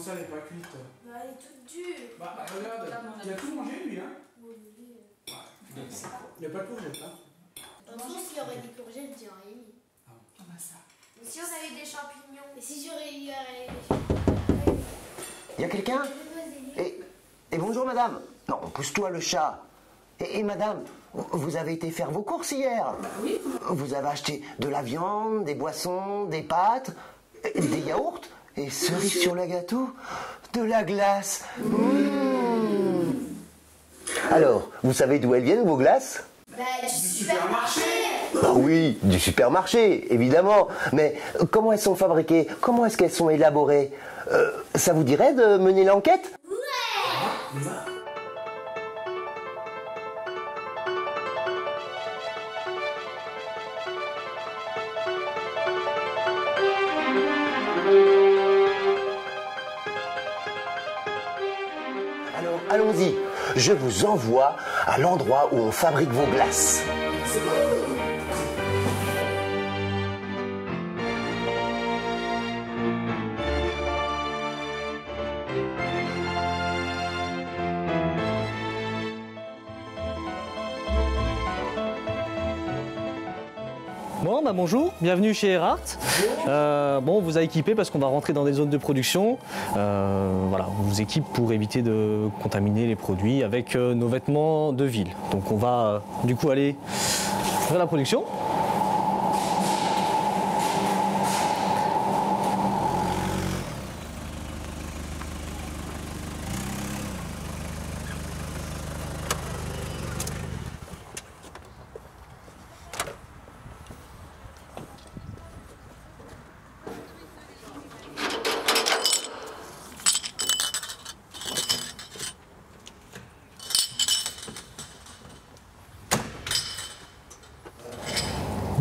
ça, elle n'est pas cuite? Bah, elle est toute dure. Bah, regarde, il a tout mangé, lui, hein? Oui, oui. Il n'y a pas de courgettes, hein? S'il y aurait des courgettes, j'aurais mis. Ah bah ça. Mais si on avait des champignons. Et si j'aurais eu Il y a quelqu'un? Et bonjour madame. Non, pousse-toi le chat. Et madame, vous avez été faire vos courses hier? Bah oui. Vous avez acheté de la viande, des boissons, des pâtes, des yaourts et cerise sur le gâteau, de la glace. Alors, vous savez d'où elles viennent vos glaces? Bah, du supermarché. Ah oui, du supermarché, évidemment. Mais comment elles sont fabriquées? Comment est-ce qu'elles sont élaborées? Ça vous dirait de mener l'enquête? Alors, allons-y. Je vous envoie à l'endroit où on fabrique vos glaces. Bon, bah bonjour, bienvenue chez Erhardt. Bon, on vous a équipé parce qu'on va rentrer dans des zones de production. Voilà, on vous équipe pour éviter de contaminer les produits avec nos vêtements de ville. Donc on va du coup aller vers la production.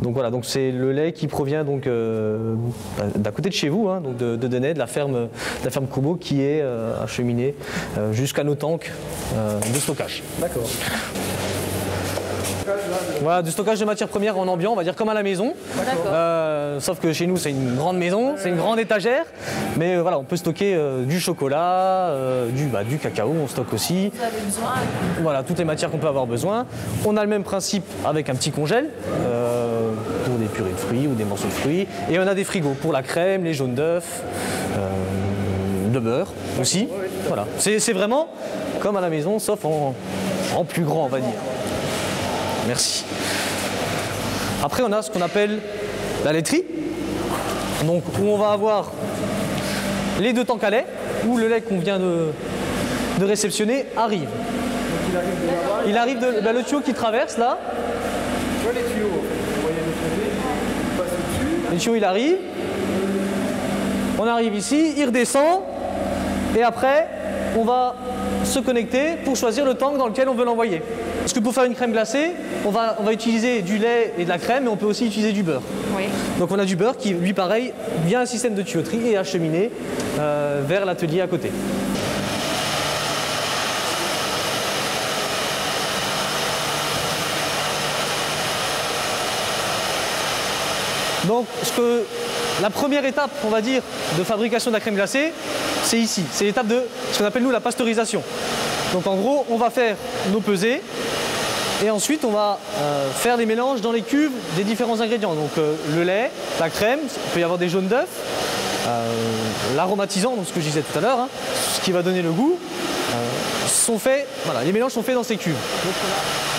Donc voilà, donc c'est le lait qui provient donc d'à côté de chez vous, hein, donc de Denay, de la ferme Courbeau, qui est acheminé jusqu'à nos tanks de stockage. D'accord. Voilà, du stockage de matières premières en ambiant, on va dire comme à la maison. Sauf que chez nous, c'est une grande maison, c'est une grande étagère. Mais voilà, on peut stocker du chocolat, du cacao, on stocke aussi. Vous avez besoin. Voilà, toutes les matières qu'on peut avoir besoin. On a le même principe avec un petit congèle pour des purées de fruits ou des morceaux de fruits. Et on a des frigos pour la crème, les jaunes d'œufs, de beurre aussi. Voilà, c'est vraiment comme à la maison, sauf en plus grand, on va dire. Merci. Après, on a ce qu'on appelle la laiterie, donc où on va avoir les deux tanks à lait, où le lait qu'on vient de réceptionner arrive. Il arrive de le tuyau qui traverse là. Les tuyaux, vous voyez de l'autre côté, il passe au-dessus. Le tuyau il arrive. On arrive ici, il redescend, et après, on va se connecter pour choisir le tank dans lequel on veut l'envoyer. Parce que pour faire une crème glacée, on va utiliser du lait et de la crème, mais on peut aussi utiliser du beurre. Oui. Donc on a du beurre qui, lui pareil, via un système de tuyauterie et acheminé vers l'atelier à côté. Donc la première étape, on va dire, de fabrication de la crème glacée, c'est ici. C'est l'étape de ce qu'on appelle nous la pasteurisation. Donc en gros, on va faire nos pesées et ensuite on va faire les mélanges dans les cuves des différents ingrédients. Donc le lait, la crème, il peut y avoir des jaunes d'œufs, l'aromatisant, donc ce que je disais tout à l'heure, hein, ce qui va donner le goût, sont faits, voilà, les mélanges sont faits dans ces cuves.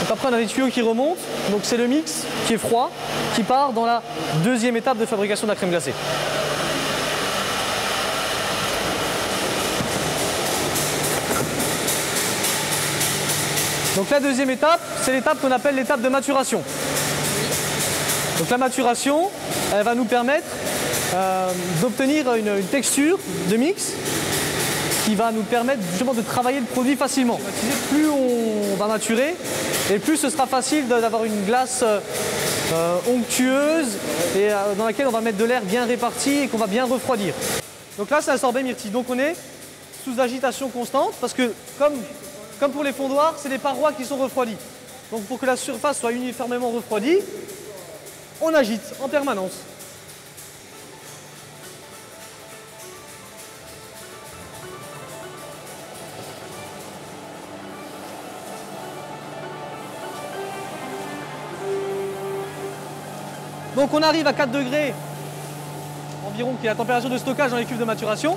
Donc après on a des tuyaux qui remontent, donc c'est le mix qui est froid, qui part dans la deuxième étape de fabrication de la crème glacée. Donc la deuxième étape, c'est l'étape qu'on appelle l'étape de maturation. Donc la maturation, elle va nous permettre d'obtenir une texture de mix qui va nous permettre justement de travailler le produit facilement. Plus on va maturer, et plus ce sera facile d'avoir une glace onctueuse et dans laquelle on va mettre de l'air bien réparti et qu'on va bien refroidir. Donc là, c'est un sorbet myrtille. Donc on est sous agitation constante parce que comme pour les fondoirs, c'est des parois qui sont refroidies. Donc pour que la surface soit uniformément refroidie, on agite en permanence. Donc on arrive à 4 degrés environ, qui est la température de stockage dans les cuves de maturation,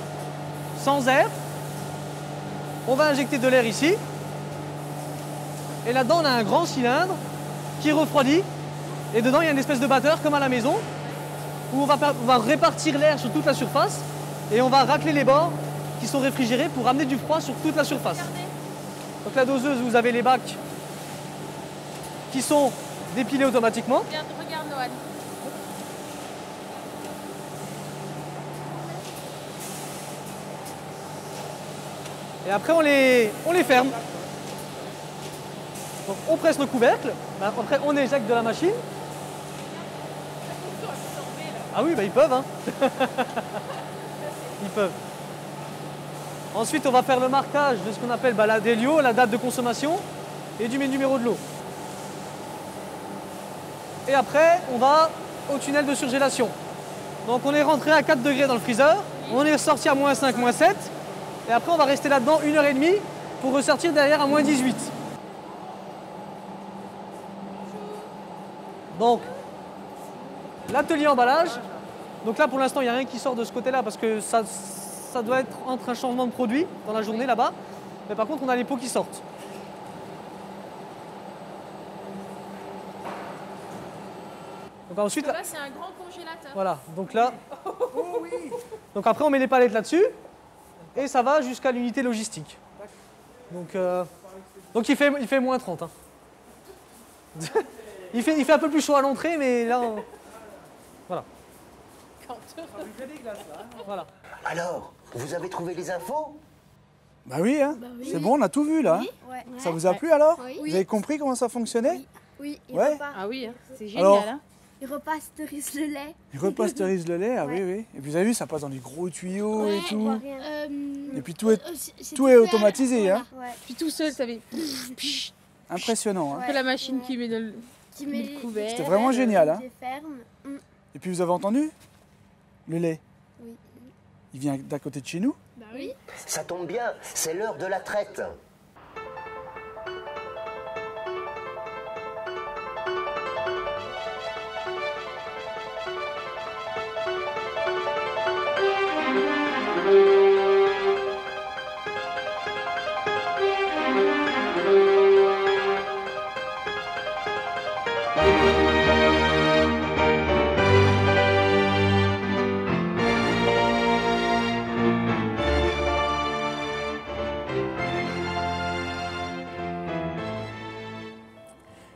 sans air. On va injecter de l'air ici. Et là-dedans, on a un grand cylindre qui refroidit. Et dedans, il y a une espèce de batteur, comme à la maison, où on va répartir l'air sur toute la surface. Et on va racler les bords qui sont réfrigérés pour amener du froid sur toute la surface. Donc la doseuse, vous avez les bacs qui sont dépilés automatiquement. Regarde Noël. Et après, on les ferme. Donc on presse le couvercle, après on éjecte de la machine. Ah oui, bah ils peuvent, hein. Ils peuvent. Ensuite, on va faire le marquage de ce qu'on appelle la délio, la date de consommation et du numéro de l'eau. Et après, on va au tunnel de surgélation. Donc on est rentré à 4 degrés dans le freezer, on est sorti à -5, -7, et après on va rester là-dedans 1h30 pour ressortir derrière à -18. Donc, l'atelier emballage. Donc là, pour l'instant, il n'y a rien qui sort de ce côté-là parce que ça doit être entre un changement de produit dans la journée là-bas. Mais par contre, on a les pots qui sortent. Donc ensuite, Là, c'est un grand congélateur. voilà. Donc là, donc après, on met les palettes là-dessus et ça va jusqu'à l'unité logistique. Donc il fait -30. Hein. Il fait un peu plus chaud à l'entrée, mais là, voilà. Voilà. Alors, vous avez trouvé les infos? Bah oui, hein. oui. C'est bon, on a tout vu là. Ouais. Ça vous a plu alors? Oui. Vous avez compris comment ça fonctionnait? Oui, Ouais. Ah oui, hein, c'est génial. Alors, Hein. Il repasteurise le lait. ils repasteurisent le lait, ah Ouais. oui, oui. Et puis vous avez vu, ça passe dans des gros tuyaux et tout. Et puis tout est Tout automatisé, hein. Ouais. Puis tout seul, ça fait Impressionnant, hein. que la machine qui met le... Qui met Le couvert. C'était vraiment génial, hein. qui ferme. Et puis vous avez entendu? Le lait, Oui. il vient d'à côté de chez nous. Bah oui. Ça tombe bien, c'est l'heure de la traite.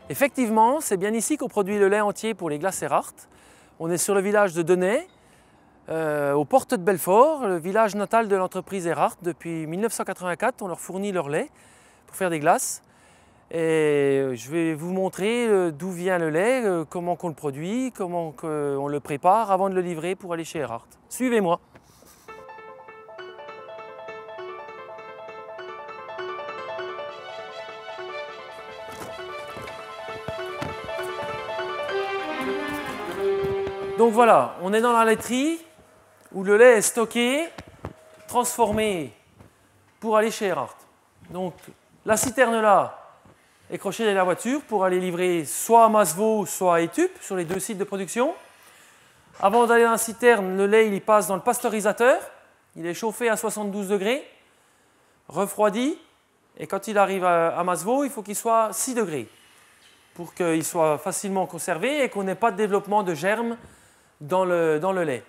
Effectivement, c'est bien ici qu'on produit le lait entier pour les glaces Erhardt. On est sur le village de Denay, aux portes de Belfort, le village natal de l'entreprise Erhardt. Depuis 1984, on leur fournit leur lait pour faire des glaces. Et je vais vous montrer d'où vient le lait, comment on le produit, comment on le prépare avant de le livrer pour aller chez Erhardt. Suivez-moi. Donc voilà, on est dans la laiterie où le lait est stocké, transformé pour aller chez Erhardt. Donc la citerne là est crochée dans la voiture pour aller livrer soit à Masevaux, soit à Étup, sur les deux sites de production. Avant d'aller dans la citerne, le lait il passe dans le pasteurisateur. Il est chauffé à 72 degrés, refroidi, et quand il arrive à Masevaux, il faut qu'il soit à 6 degrés pour qu'il soit facilement conservé et qu'on n'ait pas de développement de germes dans le lait.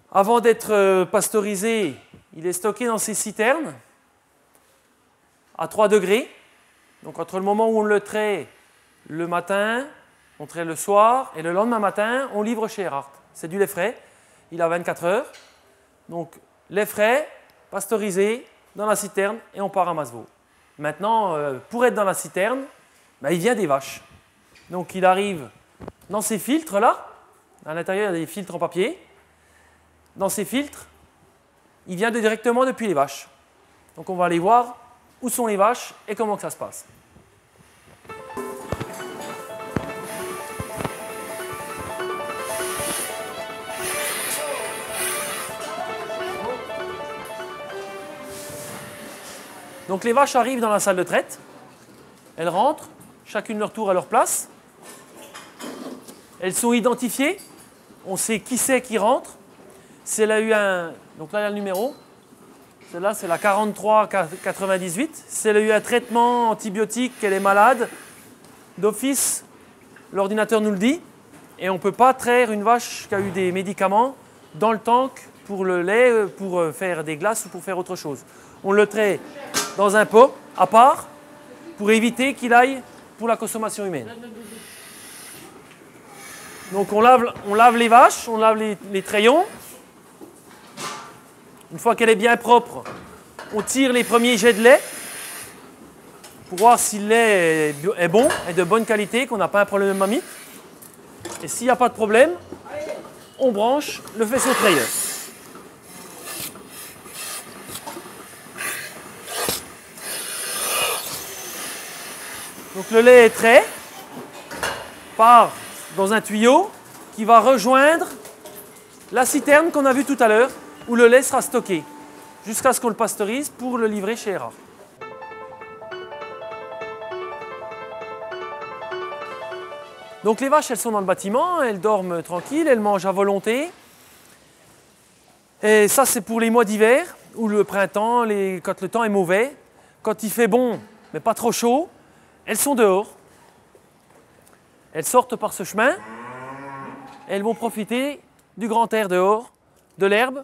Avant d'être pasteurisé, il est stocké dans ces citernes à 3 degrés. Donc entre le moment où on le traite le matin, on traite le soir, et le lendemain matin, on livre chez Erhardt. C'est du lait frais, il a 24 heures. Donc lait frais, pasteurisé, dans la citerne, et on part à Masevaux. Maintenant, pour être dans la citerne, il vient des vaches. Donc il arrive dans ces filtres-là. À l'intérieur, il y a des filtres en papier. Dans ces filtres, il vient directement depuis les vaches. Donc on va aller voir où sont les vaches et comment que ça se passe. Donc les vaches arrivent dans la salle de traite. Elles rentrent, chacune leur tour à leur place. elles sont identifiées. On sait qui c'est qui rentre. C'est la U1, donc là il y a le numéro. Celle-là c'est la 4398. Si elle a eu un traitement antibiotique, qu'elle est malade, d'office, l'ordinateur nous le dit. Et on ne peut pas traire une vache qui a eu des médicaments dans le tank pour le lait, pour faire des glaces ou pour faire autre chose. On le traite dans un pot à part pour éviter qu'il aille pour la consommation humaine. Donc on lave les vaches, on lave les trayons. Une fois qu'elle est bien propre, on tire les premiers jets de lait pour voir si le lait est bon, est de bonne qualité, qu'on n'a pas un problème de mamie. Et s'il n'y a pas de problème, on branche le faisceau trailer. Donc le lait est trait, part dans un tuyau qui va rejoindre la citerne qu'on a vue tout à l'heure, où le lait sera stocké, jusqu'à ce qu'on le pasteurise pour le livrer chez Erard. Donc les vaches, elles sont dans le bâtiment, elles dorment tranquilles, elles mangent à volonté. Et ça, c'est pour les mois d'hiver, ou le printemps, quand le temps est mauvais. Quand il fait bon, mais pas trop chaud, elles sont dehors. Elles sortent par ce chemin, elles vont profiter du grand air dehors, de l'herbe.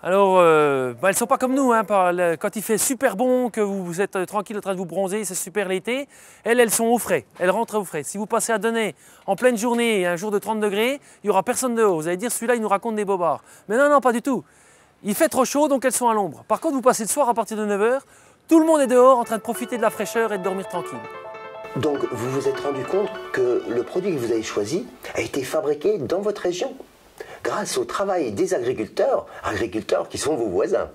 Alors, elles ne sont pas comme nous, hein, quand il fait super bon, que vous êtes tranquille en train de vous bronzer, c'est super l'été, elles sont au frais, elles rentrent au frais. Si vous passez à Denay en pleine journée, un jour de 30 degrés, il n'y aura personne dehors. Vous allez dire, celui-là, il nous raconte des bobards. Mais non, non, pas du tout. Il fait trop chaud, donc elles sont à l'ombre. Par contre, vous passez le soir à partir de 9 h, tout le monde est dehors en train de profiter de la fraîcheur et de dormir tranquille. Donc vous vous êtes rendu compte que le produit que vous avez choisi a été fabriqué dans votre région, grâce au travail des agriculteurs qui sont vos voisins.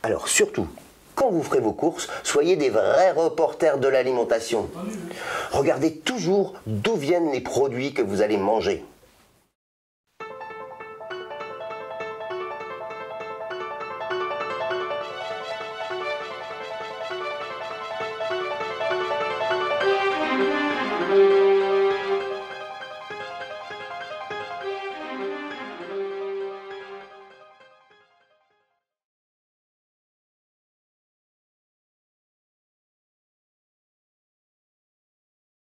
Alors surtout, quand vous ferez vos courses, soyez des vrais reporters de l'alimentation. Regardez toujours d'où viennent les produits que vous allez manger.